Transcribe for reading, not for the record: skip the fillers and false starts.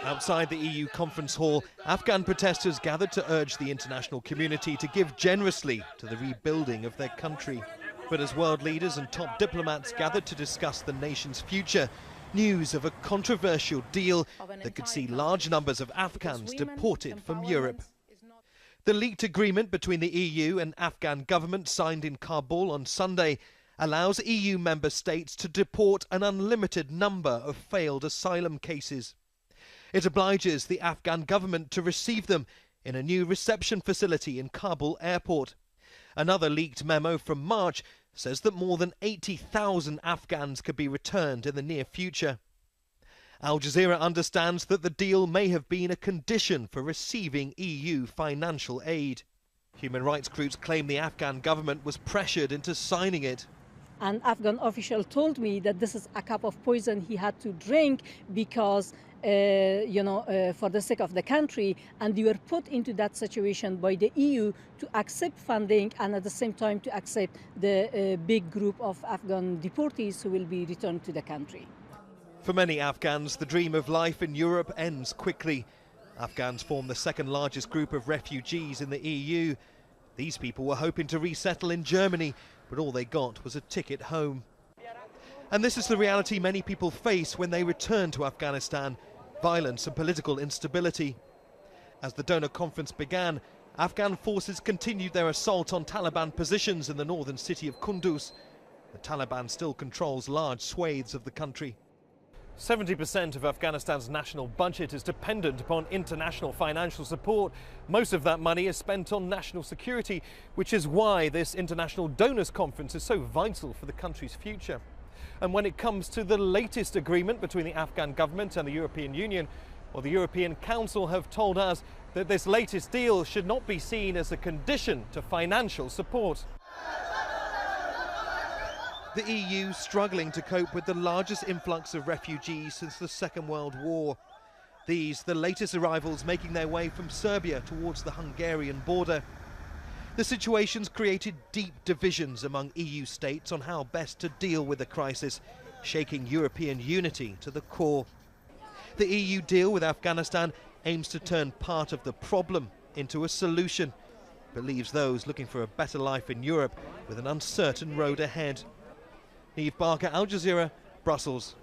Outside the EU conference hall, Afghan protesters gathered to urge the international community to give generously to the rebuilding of their country. But as world leaders and top diplomats gathered to discuss the nation's future, news of a controversial deal that could see large numbers of Afghans deported from Europe. The leaked agreement between the EU and Afghan government signed in Kabul on Sunday allows EU member states to deport an unlimited number of failed asylum cases. It obliges the Afghan government to receive them in a new reception facility in Kabul airport. Another leaked memo from March says that more than 80,000 Afghans could be returned in the near future. Al Jazeera understands that the deal may have been a condition for receiving EU financial aid. Human rights groups claim the Afghan government was pressured into signing it. An Afghan official told me that this is a cup of poison he had to drink because, for the sake of the country, and they were put into that situation by the EU to accept funding and at the same time to accept the big group of Afghan deportees who will be returned to the country. For many Afghans, the dream of life in Europe ends quickly. Afghans form the second largest group of refugees in the EU. These people were hoping to resettle in Germany, but all they got was a ticket home. And this is the reality many people face when they return to Afghanistan: violence and political instability. As the donor conference began, Afghan forces continued their assault on Taliban positions in the northern city of Kunduz. The Taliban still controls large swathes of the country. 70% of Afghanistan's national budget is dependent upon international financial support. Most of that money is spent on national security, which is why this international donors conference is so vital for the country's future. And when it comes to the latest agreement between the Afghan government and the European Union, well, the European Council have told us that this latest deal should not be seen as a condition to financial support. The EU struggling to cope with the largest influx of refugees since the Second World War. These, the latest arrivals making their way from Serbia towards the Hungarian border. The situation's created deep divisions among EU states on how best to deal with the crisis, shaking European unity to the core. The EU deal with Afghanistan aims to turn part of the problem into a solution, but leaves those looking for a better life in Europe with an uncertain road ahead. Neve Barker, Al Jazeera, Brussels.